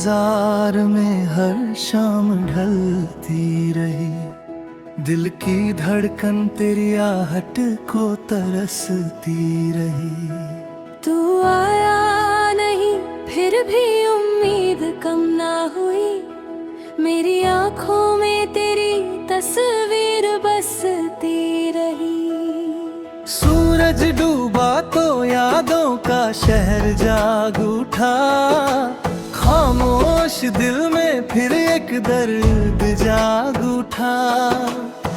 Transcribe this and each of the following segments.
इंतजार में हर शाम ढलती रही, दिल की धड़कन तेरी आहट को तरसती रही। तू आया नहीं फिर भी उम्मीद कम ना हुई, मेरी आंखों में तेरी तस्वीर बसती रही। सूरज डूबा तो यादों का शहर जाग उठा, खामोश दिल में फिर एक दर्द जाग उठा।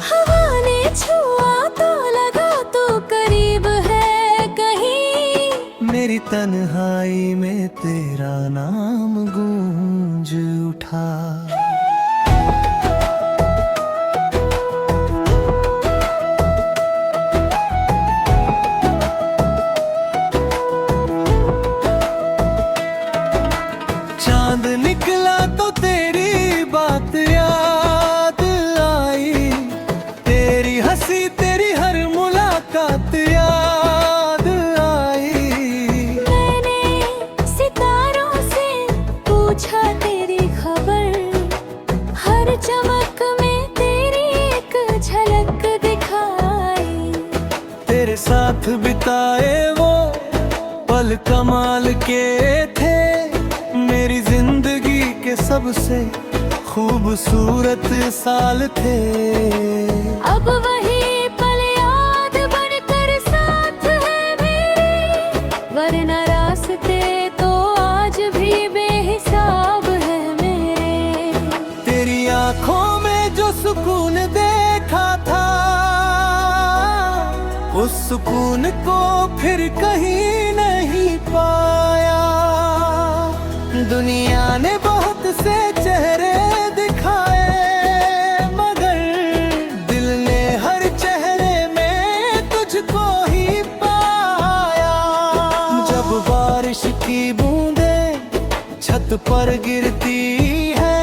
हवा ने छुआ तो लगा तो करीब है कहीं, मेरी तन्हाई में तेरा नाम गूंज उठा। चांद निकला तो तेरी बात याद आई, तेरी हंसी तेरी हर मुलाकात याद आई। मैंने सितारों से पूछा तेरी खबर, हर चमक में तेरी एक झलक दिखाई। तेरे साथ बिताए वो पल कमाल के थे, मेरी जिंदगी के सबसे खूबसूरत साल थे। अब वही पल याद बनकर साथ है मेरे, वरना रास्ते तो आज भी बेहिसाब है मेरे। तेरी आंखों में जो सुकून देखा था, उस सुकून को फिर कहीं नहीं पाया। दुनिया ने बहुत से चेहरे दिखाए, मगर दिल ने हर चेहरे में तुझको ही पाया। जब बारिश की बूंदें छत पर गिरती है,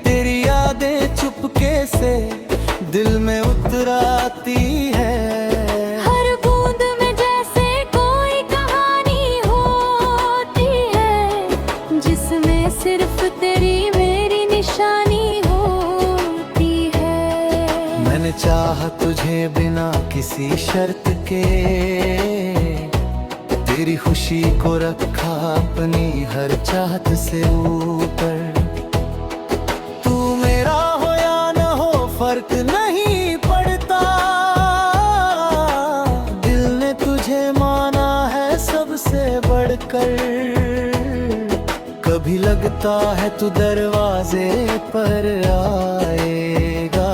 तेरी यादें चुपके से दिल में उतर आती है। हर बूंद में जैसे कोई कहानी होती है, जिसमें सिर्फ तेरी मेरी निशानी होती है। मैंने चाहा तुझे बिना किसी शर्त के, तेरी खुशी को रखा अपनी हर चाहत से ऊपर। तू मेरा हो या न हो फर्क नहीं पड़ता, दिल ने तुझे माना है सबसे बढ़कर। कभी लगता है तू दरवाजे पर आएगा,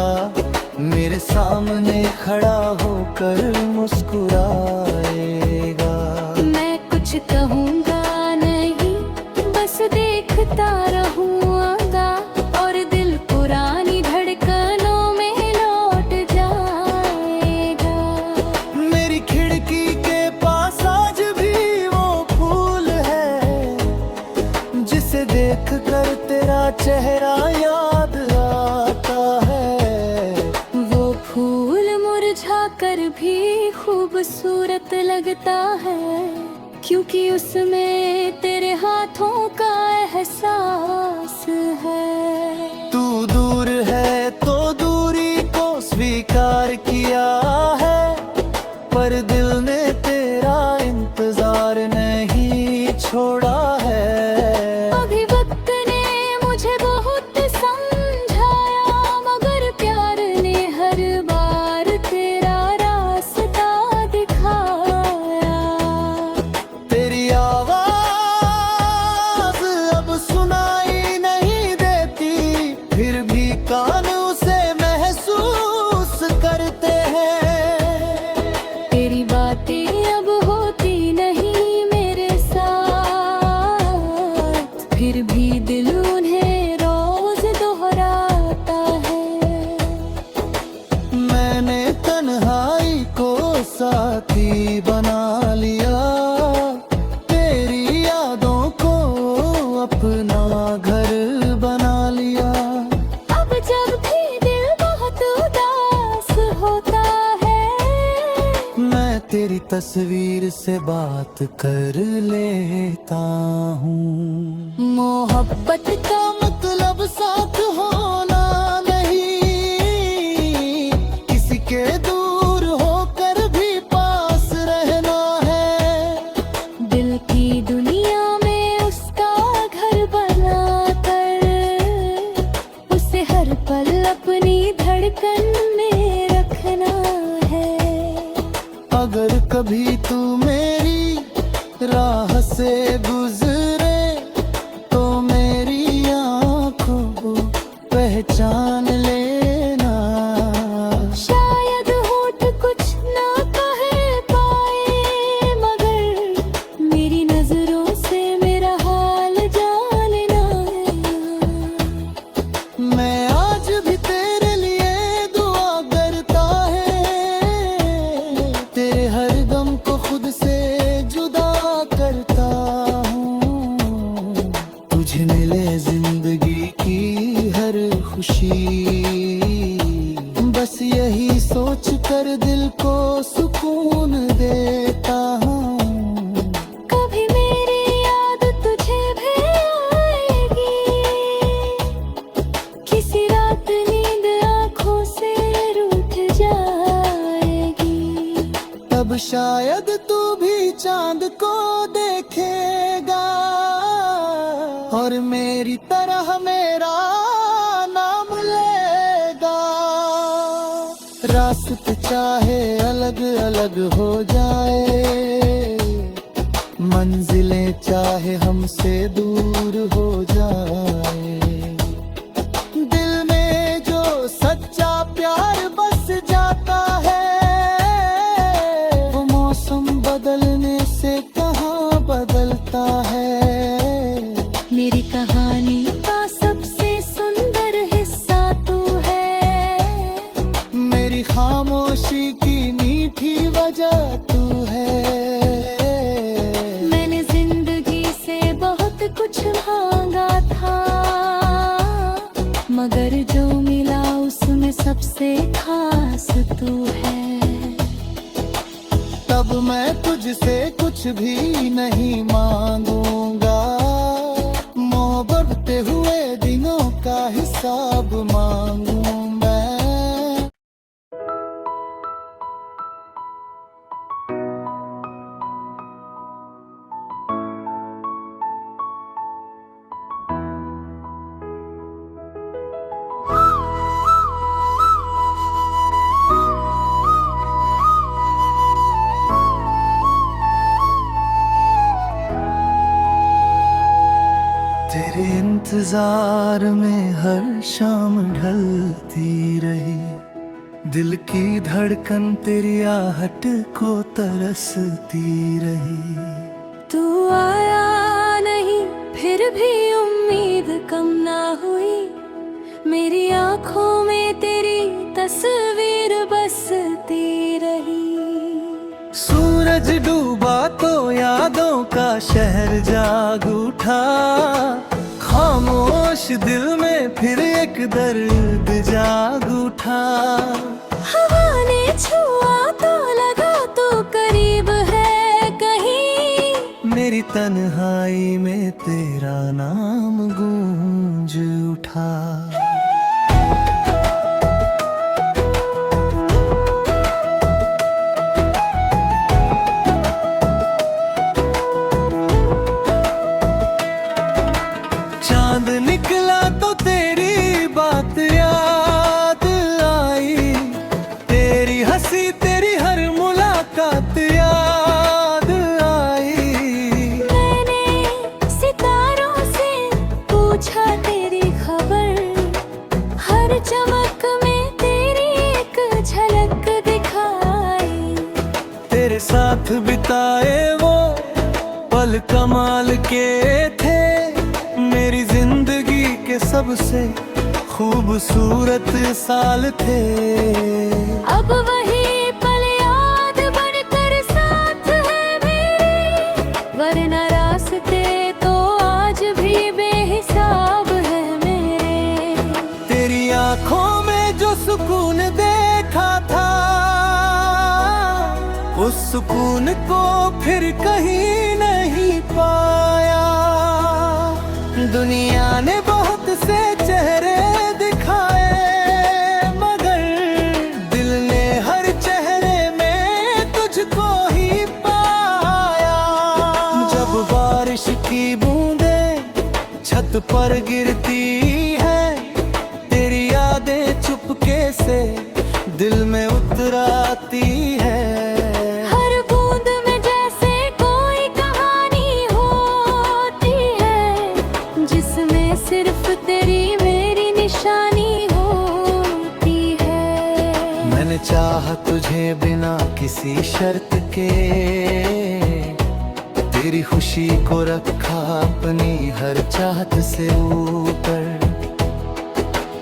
मेरे सामने खड़ा होकर मुस्कुराएगा। मैं कुछ कहूँगा नहीं, बस देखता रहूँगा, और दिल पुरानी धड़कनों में लौट जाएगा। मेरी खिड़की के पास आज भी वो फूल है, जिसे देख कर तेरा चेहरा याद आता है। वो फूल मुरझा कर भी खूबसूरत लगता है, क्योंकि उसमें तेरे हाथों का एहसास है। तू दूर है तो दूरी को स्वीकार किया है, पर दिल ने तेरा इंतजार नहीं छोड़ा है। अभी वक्त ने मुझे बहुत समझाया, मगर प्यार ने हर बार तेरा रास्ता दिखाया। तेरी आवाज अब सुनाई नहीं देती, फिर भी कान उसे महसूस करते हैं। तेरी बात तेरी तस्वीर से बात कर लेता हूँ। मोहब्बत का मतलब साथ होना नहीं, किसी के दूर होकर भी पास रहना है। दिल की दुनिया में उसका घर बनाकर उसे हर पल अपनी धड़कन में रखना है। अगर कभी तू मेरी राह से गुजरे तो मेरी आँखों को पहचान लेना। शायद होठ कुछ ना कह पाए मगर मेरी नजरों से मेरा हाल जानना है। मैं आज भी तेरे लिए दुआ करता है, तेरे हर गम को खुद से जुदा करता हूँ। तुझे मिले जिंदगी की हर खुशी, बस यही सोच कर दिल को सुकून देता हूँ। कभी मेरी याद तुझे भी आएगी, किसी रात नींद आँखों से रूठ जाएगी। तब शायद तू भी चांद को देखेगा और मेरी तरह मेरा नाम लेगा। रास्ते चाहे अलग अलग हो जाए, मंजिलें चाहे हमसे दूर हो जाए, दिल में जो सच्चा प्यार बस जाता है, वो मौसम बदलने से कहाँ बदलता है। मेरी कहानी का सबसे सुंदर हिस्सा तू है, मेरी खामोशी की मीठी वजह तू है। मैंने जिंदगी से बहुत कुछ मांगा था मगर जो मिला उसमें सबसे खास तू है। तब मैं तुझसे कुछ भी नहीं मांगूंगा, मोहब्बत हुए दिनों का हिसाब मांगू मैं। तेरे इंतजार में हर शाम ढलती रही, दिल की धड़कन तेरी आहट को तरसती रही। तू आया नहीं फिर भी उम्मीद कम ना हुई, मेरी आंखों में तेरी तस्वीर बसती रही। सूरज डूबा तो यादों का शहर जाग उठा, खामोश दिल में फिर एक दर्द जाग उठा। हवा ने छुआ तो लगा तो करीब है कहीं, मेरी तन्हाई में तेरा नाम गूंज उठा। चांद निकला तो तेरी बात याद आई, तेरी हंसी तेरी हर मुलाकात याद आई। मैंने सितारों से पूछा तेरी खबर, हर चमक में तेरी एक झलक दिखाई। तेरे साथ बिताए वो पल कमाल के थे, मेरी जिंदगी के सबसे खूबसूरत साल थे। अब वही पल याद बनकर साथ है मेरे, वरना रास्ते तो आज भी बेहिसाब है मेरे। तेरी आंखों में जो सुकून देखा था, वो उस सुकून को फिर कहीं नहीं पाया। दुनिया ने बहुत से चेहरे दिखाए, मगर दिल ने हर चेहरे में तुझको ही पाया। जब बारिश की बूंदें छत पर गिरती है, तेरी यादें चुपके से दिल में उतर आती है। हर बूंद में जैसे कोई कहानी होती है, जिसमें सिर्फ तेरी मेरी निशानी होती है। मैंने चाहा तुझे बिना किसी शर्त के, तेरी खुशी को रखा अपनी हर चाहत से ऊपर।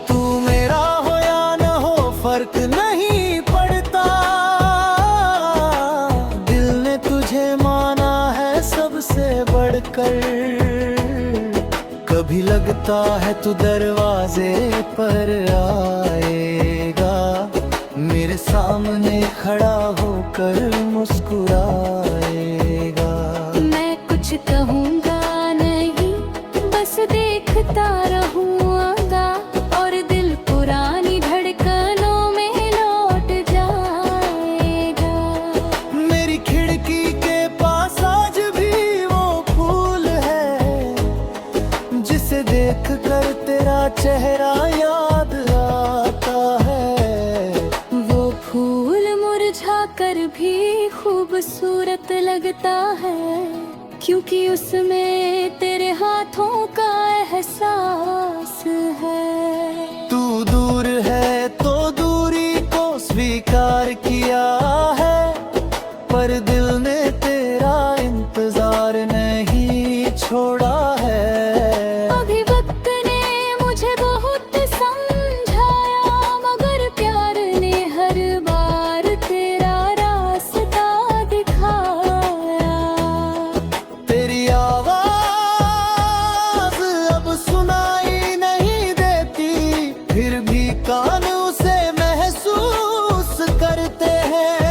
तू मेरा हो या न हो फर्क नहीं पड़ता, दिल ने तुझे माना है सबसे बढ़कर। कभी लगता है तू दरवाजे पर आएगा, मेरे सामने खड़ा होकर मुस्कुराएगा। मैं कुछ कहूँगा नहीं, बस देखता रहूँगा, और दिल पुरानी धड़कनों में लौट जाएगा। मेरी खिड़की के पास आज भी वो फूल है, जिसे देख कर तेरा चेहरा याद आता है। वो फूल मुरझा कर भी खूबसूरत लगता है, क्योंकि उसमें तेरे हाथों का एहसास है। तू दूर है तो दूरी को स्वीकार किया है, पर दिल ने तेरा इंतजार नहीं छोड़ा है। अभी वक्त ने मुझे बहुत समझाया, मगर प्यार ने हर बार तेरा रास्ता दिखाया। तेरी आवाज अब सुनाई नहीं देती, फिर भी कान उसे महसूस करते हैं।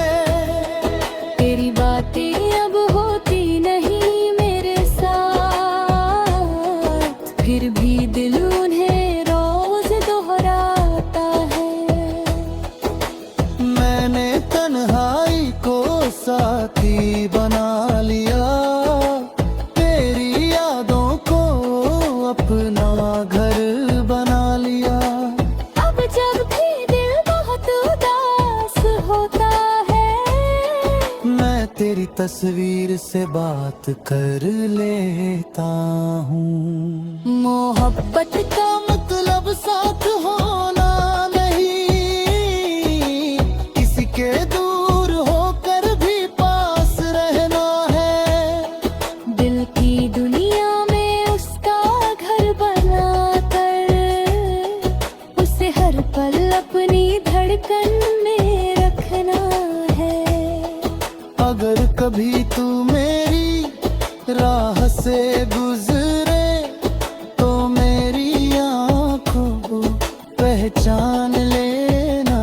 तेरी बातें अब होती नहीं मेरे साथ, फिर भी दिल उन्हें रोज दोहराता है। मैंने तन्हाई को साथी बना लिया, तेरी यादों को अपना घर बना लिया। अब जब भी दिल बहुत उदास होता है, मैं तेरी तस्वीर से बात कर लेता हूँ। मोहब्बत का मतलब साथ होना नहीं, किसी के दूर होकर भी पास रहना है। दिल की दुनिया में उसका घर बनाकर, उसे हर पल अपनी धड़कन में रखना है। अगर कभी तू मेरी राह से गुजरे, तो मेरी आँखों को पहचान लेना।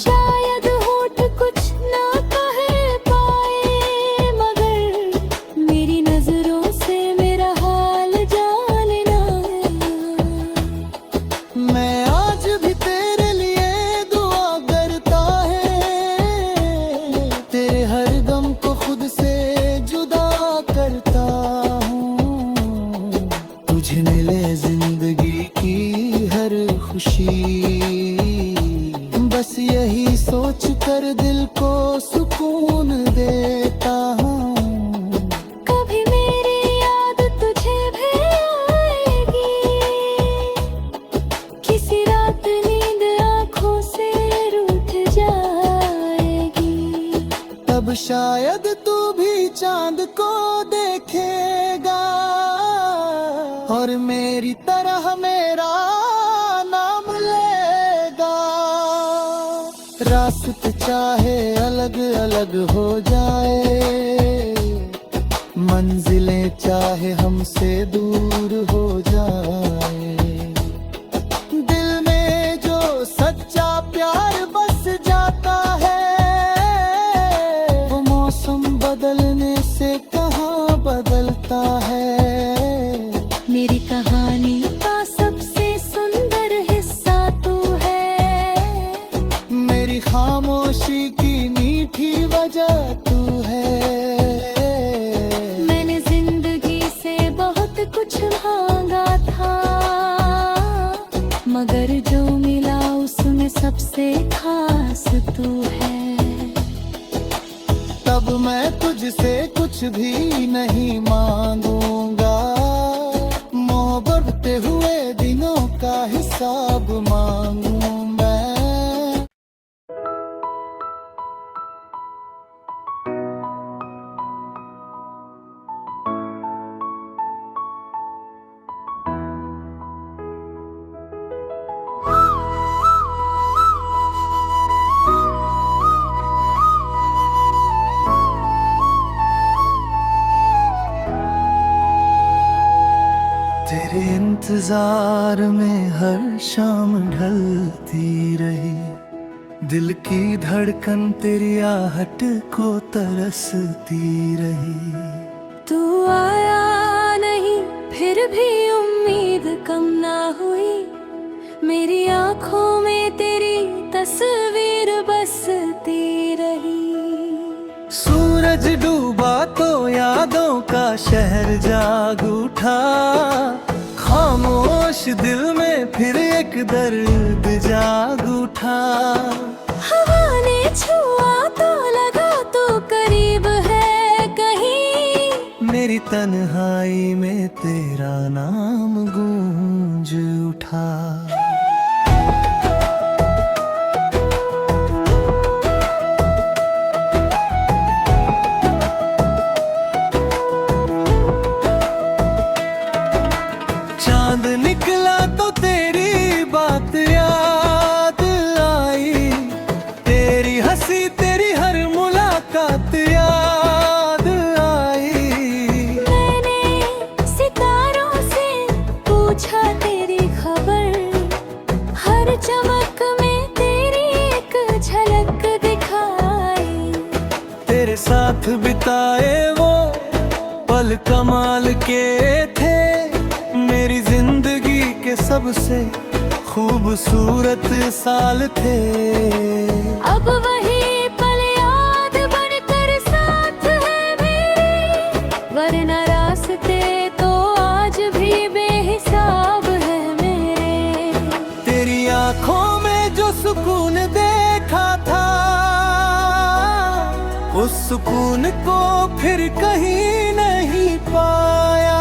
शायद होठ कुछ ना कह पाए, मगर मेरी नजरों से मेरा हाल जानना है। मैं आज भी तेरे लिए दुआ करता है, तेरे हर गम को खुद से जुदा करता हूँ। तुझे मिले जिंदगी की हर खुशी, बस यही सोच कर दिल को सुकून देता हूँ। कभी मेरी याद तुझे भी आएगी, किसी रात नींद आँखों से रूठ जाएगी। तब शायद तू भी चांद को देखेगा, और मेरी तरह मेरा नाम लेगा। रास्ते चाहे अलग अलग हो जाए, मंजिलें चाहे हमसे दूर हो जाए, दिल में जो सच्चा प्यार बस जाता है, वजह तू है। मैंने जिंदगी से बहुत कुछ मांगा था, मगर जो मिला उसमें सबसे खास तू है। तब मैं तुझसे कुछ भी नहीं मांगूंगा, मोहब्बत हुए दिनों का हिसाब मांगू मैं। तेरे इंतजार में हर शाम ढलती रही, दिल की धड़कन तेरी आहट को तरसती रही। तू आया नहीं फिर भी उम्मीद कम ना हुई, मेरी आंखों में तेरी तस्वीर बसती रही। सूरज डूबा तो यादों का शहर जाग उठा, खामोश दिल में फिर एक दर्द जाग उठा। हवा ने छुआ तो लगा तो करीब है कहीं, मेरी तन्हाई में तेरा नाम गूंज उठा। चांद निकला तो तेरी बात याद आई, तेरी हंसी तेरी हर मुलाकात याद आई। मैंने सितारों से पूछा तेरी खबर, हर चमक में तेरी एक झलक दिखाई। तेरे साथ बिताए वो पल कमाल के थे, मेरी जिंदगी के सबसे खूबसूरत साल थे। अब वही पल याद बनकर साथ है मेरे, वरना रास्ते तो आज भी बेहिसाब है मेरे। तेरी आंखों में जो सुकून देखा था, उस सुकून को फिर कहीं नहीं पाया।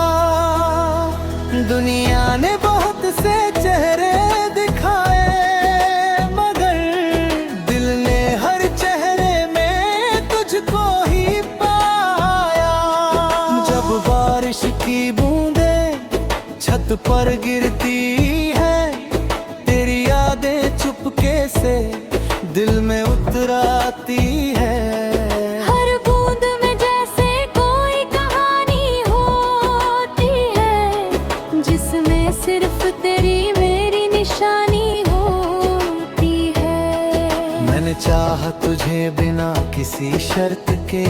दुनिया ने बहुत से चेहरे दिखाए, मगर दिल ने हर चेहरे में तुझको ही पाया। जब बारिश की बूंदें छत पर गिरती है, तेरी यादें चुपके से दिल में उतर आती है। हर बूंद में जैसे कोई कहानी होती है, जिसमें सिर्फ तेरी मेरी निशानी होती है। मैंने चाहा तुझे बिना किसी शर्त के,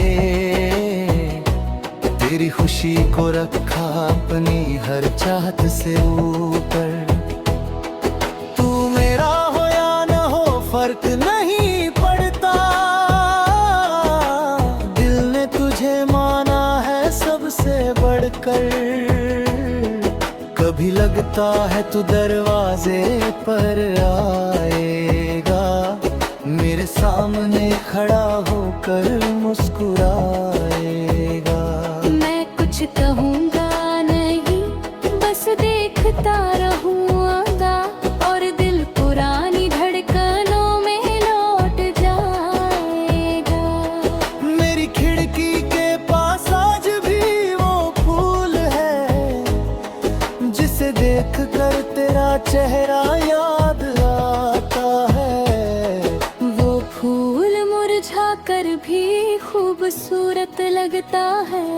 तेरी खुशी को रखा अपनी हर चाहत से ऊपर। तू मेरा हो या न हो फर्क नहीं पड़ता, दिल ने तुझे माना है सबसे बढ़कर। कभी लगता है तू दरवाजे पर आएगा, मेरे सामने खड़ा होकर मुस्कुराएगा। मैं कुछ कहूँगा नहीं, बस देखता रहूँगा, और दिल पुरानी धड़कनों में लौट जाएगा। मेरी खिड़की के पास आज भी वो फूल है, जिसे देख कर तेरा चेहरा याद आता है। वो फूल मुरझा कर भी खूबसूरत लगता है,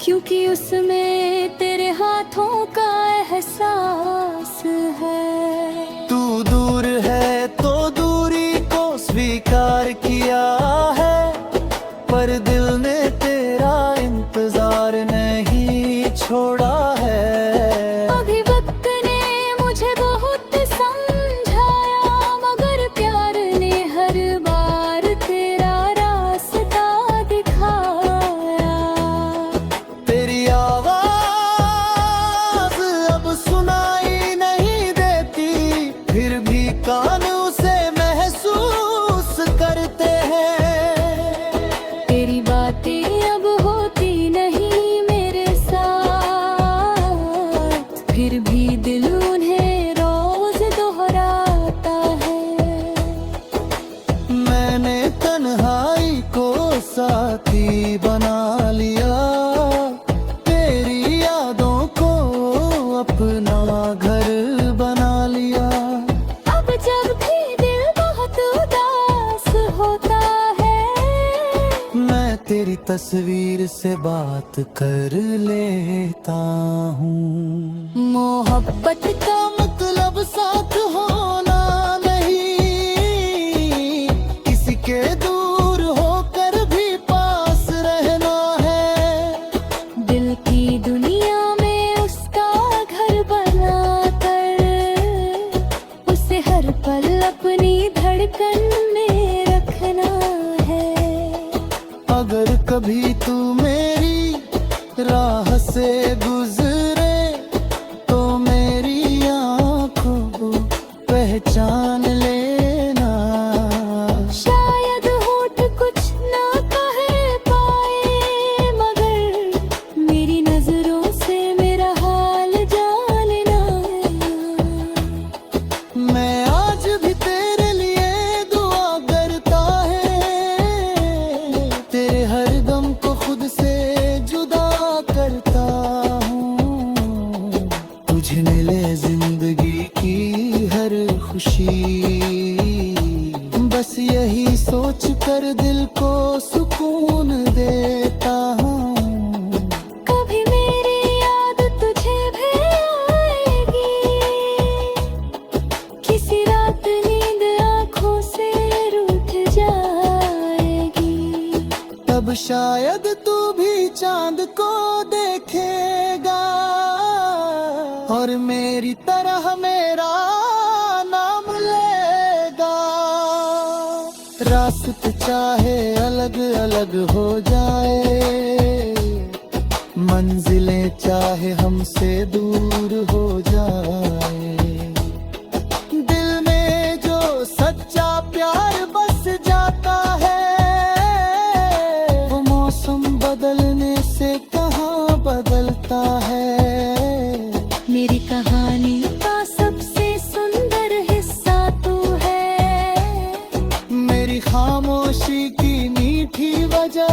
क्योंकि उसमें तेरे हाथों का एहसास है। तू दूर है तो दूरी को स्वीकार किया है, पर दिल ने तेरा इंतजार नहीं छोड़ा है। अभी वक्त ने मुझे बहुत समझाया, मगर प्यार ने हर बार तेरा रास्ता तस्वीर से बात कर लेता हूँ। मोहब्बत का मतलब साथ होना नहीं, किसी के दूर होकर भी पास रहना है। दिल की दुनिया में उसका घर बनाकर उसे हर पल अपनी धड़कन में रखना है। अगर कभी तू मेरी राह से गुजरे तो मेरी आँखों को पहचान लेना। शायद होठ कुछ ना कह पाए, मगर मेरी नजरों से मेरा हाल जानना है। मैं आज भी तेरे लिए दुआ करता है, तेरे हर गम को खुद से जुदा करता हूँ। तुझे मिले जिंदगी की हर खुशी, बस यही सोच कर दिल को सुकून देता हूँ। कभी मेरी याद तुझे भी आएगी, किसी रात नींद आँखों से रूठ जाएगी। तब शायद तू भी चांद को देखेगा और मेरी तरह मेरा नाम लेगा। रास्ते चाहे अलग अलग हो जाए, मंजिलें चाहे हमसे दूर हो जाए, दिल में जो सच्चा प्यार बस जाता है, वो मौसम बदलने से कहाँ बदलता है। मेरी कहानी का सबसे सुंदर हिस्सा तू है, मेरी खामोशी की मीठी वजह